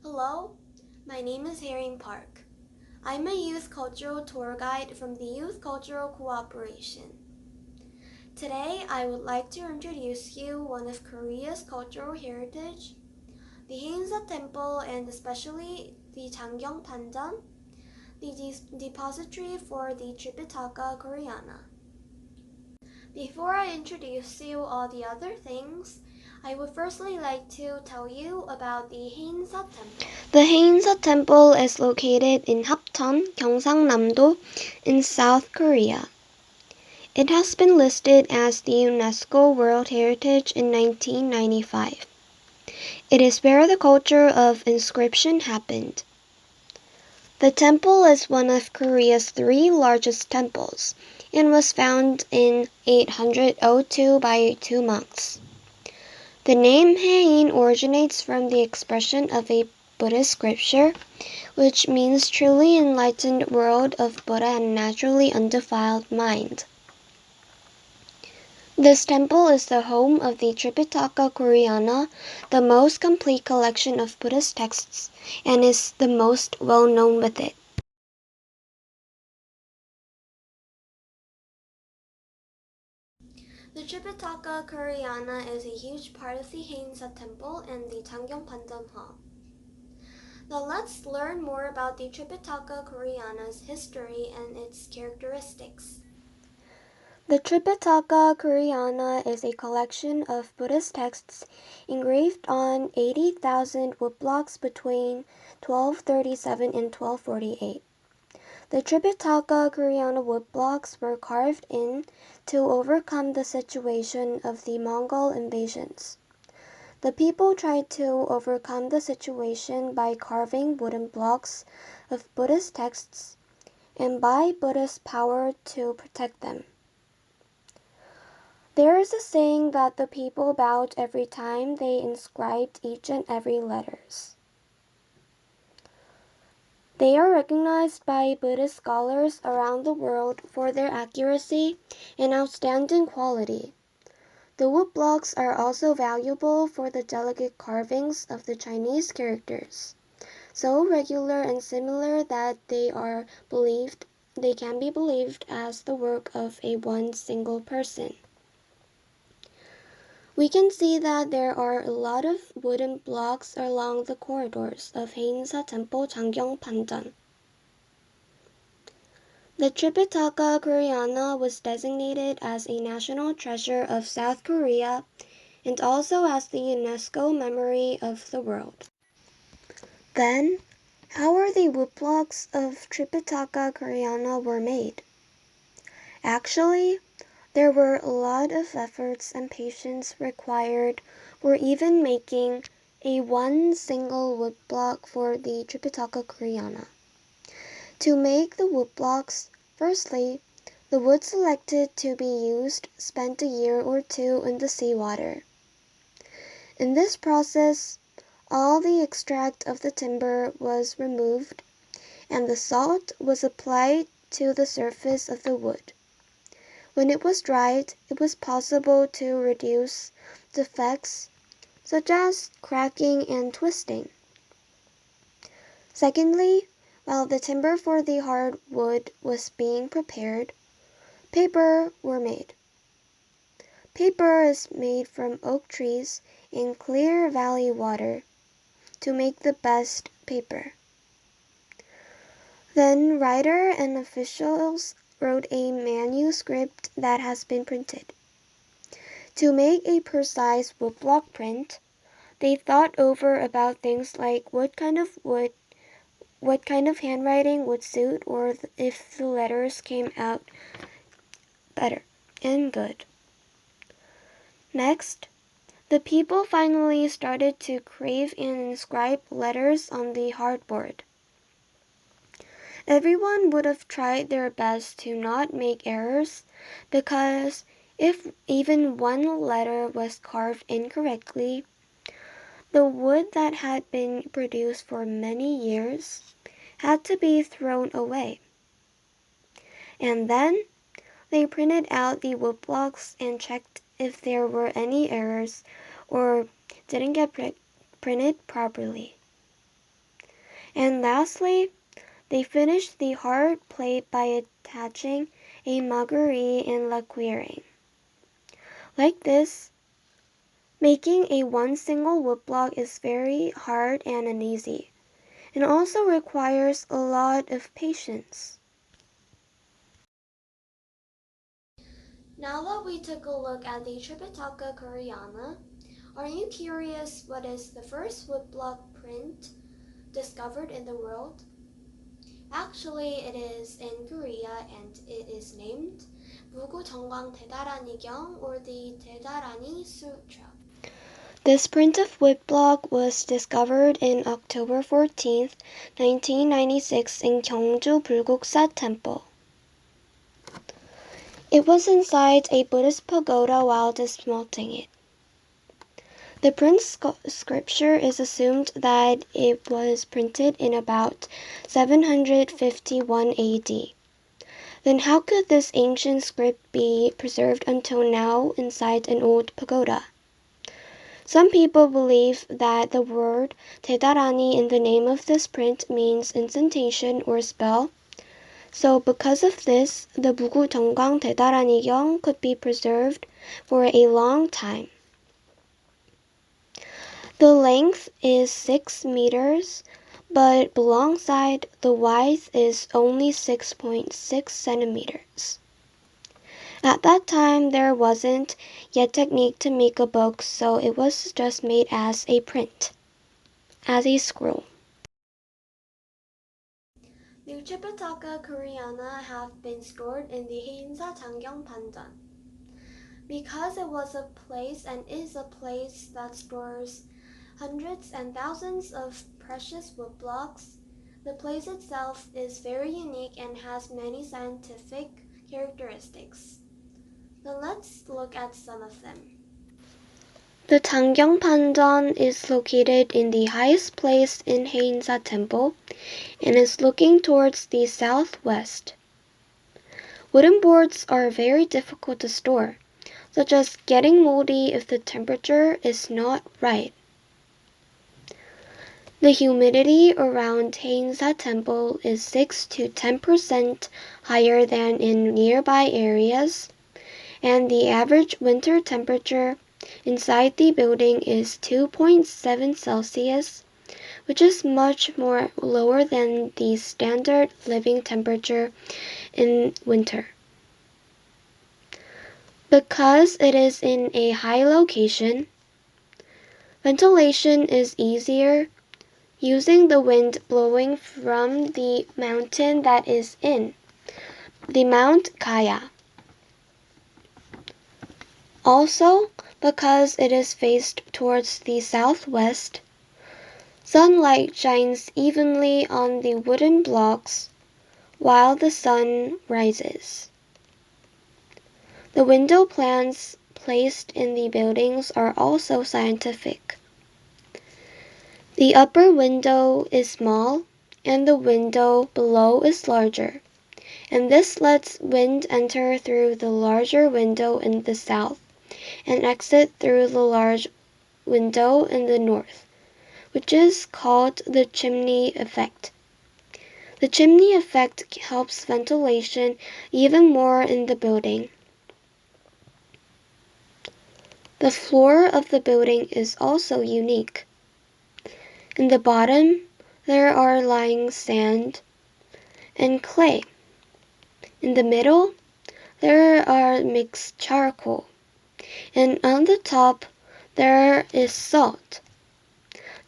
Hello, my name is Herring Park. I'm a youth cultural tour guide from the Youth Cultural Cooperation. Today, I would like to introduce you one of Korea's cultural heritage, the Heinz Temple, and especially the Jangyong Pandan, the depository for the Tripitaka Koreana. Before I introduce you all the other things, I would firstly like to tell you about the Heinz Temple. The Heinz Temple is located in Hapcheon, Gyeongsang-namdo in South Korea. It has been listed as the UNESCO World Heritage in 1995. It is where the culture of inscription happened. The temple is one of Korea's 3 largest temples and was founded in 802 by 2 monks. The name Haein originates from the expression of a Buddhist scripture, which means truly enlightened world of Buddha and naturally undefiled mind. This temple is the home of the Tripitaka Koreana, the most complete collection of Buddhist texts, and is the most well known with it. The Tripitaka Koreana is a huge part of the Heinz Temple and the Jangyong Pandan Hall. Now let's learn more about the Tripitaka Koreana's history and its characteristics. The Tripitaka Koreana is a collection of Buddhist texts engraved on 80,000 woodblocks between 1237 and 1248. The Tripitaka Koreana woodblocks were carved in to overcome the situation of the Mongol invasions. The people tried to overcome the situation by carving wooden blocks of Buddhist texts and by Buddha's power to protect them. There is a saying that the people bowed every time they inscribed each and every letters. They are recognized by Buddhist scholars around the world for their accuracy and outstanding quality. The wood blocks are also valuable for the delicate carvings of the Chinese characters, so regular and similar that they can be believed as the work of a one single person. We can see that there are a lot of wooden blocks along the corridors of Heinz Temple Jangyong Pandan. The Tripitaka Koreana was designated as a national treasure of South Korea and also as the UNESCO Memory of the World. Then, how are the woodblocks of Tripitaka Koreana were made? Actually, there were a lot of efforts and patience required for even making a one single woodblock for the Tripitaka Koreana. To make the woodblocks, firstly, the wood selected to be used spent a year or 2 in the seawater. In this process, all the extract of the timber was removed, and the salt was applied to the surface of the wood. When it was dried, it was possible to reduce defects such as cracking and twisting. Secondly, while the timber for the hardwood was being prepared, paper were made. Paper is made from oak trees in clear valley water to make the best paper. Then writer and officials wrote a manuscript that has been printed. To make a precise woodblock print, they thought over about things like what kind of handwriting would suit, or if the letters came out better and good. Next, the people finally started to carve and inscribe letters on the hardboard. Everyone would have tried their best to not make errors, because if even one letter was carved incorrectly, the wood that had been produced for many years had to be thrown away. And then they printed out the woodblocks and checked if there were any errors or didn't get printed properly. And lastly, they finished the hard plate by attaching a maguri and lacquering. Like this, making a one single woodblock is very hard and uneasy, and also requires a lot of patience. Now that we took a look at the Tripitaka Koreana, are you curious what is the first woodblock print discovered in the world? Actually, it is in Korea and it is named 무구정광 대다라니경 or the Dedarani Sutra. This print of woodblock was discovered in October 14th, 1996 in Gyeongju Bulguksa Temple. It was inside a Buddhist pagoda while dismantlling it. The print scripture is assumed that it was printed in about 751 AD. Then how could this ancient script be preserved until now inside an old pagoda? Some people believe that the word 대다라니 in the name of this print means incantation or spell. So because of this, the 무구정광 대다라니경 could be preserved for a long time. The length is 6 meters, but alongside the width is only 6.6 centimeters. At that time, there wasn't yet technique to make a book, so it was just made as a print, as a scroll. Nuchaputaka Koreana have been stored in the Heinz Temple Pandan. Because it was a place and is a place that stores hundreds and thousands of precious woodblocks, the place itself is very unique and has many scientific characteristics. Then let's look at some of them. The Tangyongpandan is located in the highest place in Heinz Temple and is looking towards the southwest. Wooden boards are very difficult to store, such as getting moldy if the temperature is not right. The humidity around Heinz Temple is 6 to 10% higher than in nearby areas, and the average winter temperature inside the building is 2.7 Celsius, which is much more lower than the standard living temperature in winter. Because it is in a high location, ventilation is easier using the wind blowing from the mountain that is in, the Mount Kaya. Also, because it is faced towards the southwest, sunlight shines evenly on the wooden blocks while the sun rises. The window plans placed in the buildings are also scientific. The upper window is small and the window below is larger, and this lets wind enter through the larger window in the south and exit through the large window in the north, which is called the chimney effect. The chimney effect helps ventilation even more in the building. The floor of the building is also unique. In the bottom, there are lying sand and clay. In the middle, there are mixed charcoal. And on the top, there is salt.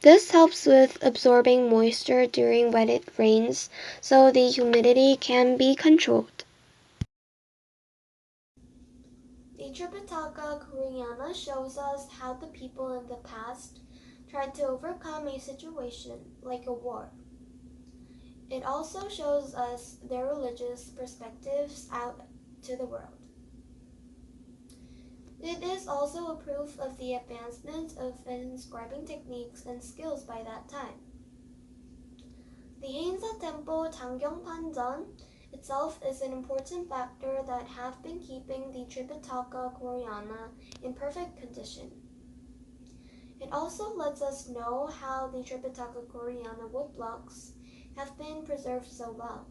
This helps with absorbing moisture during when it rains, so the humidity can be controlled. The Tripitaka Koreana shows us how the people in the past tried to overcome a situation like a war. It also shows us their religious perspectives out to the world. It is also a proof of the advancement of inscribing techniques and skills by that time. The Heinz Temple Tangyongpandan itself is an important factor that have been keeping the Tripitaka Koreana in perfect condition. It also lets us know how the Tripitaka Koreana woodblocks have been preserved so well.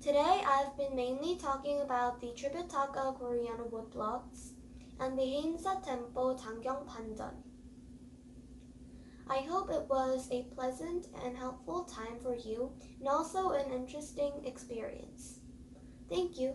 Today I've been mainly talking about the Tripitaka Koreana woodblocks and the Heinz Temple 장경 판전. I hope it was a pleasant and helpful time for you and also an interesting experience. Thank you.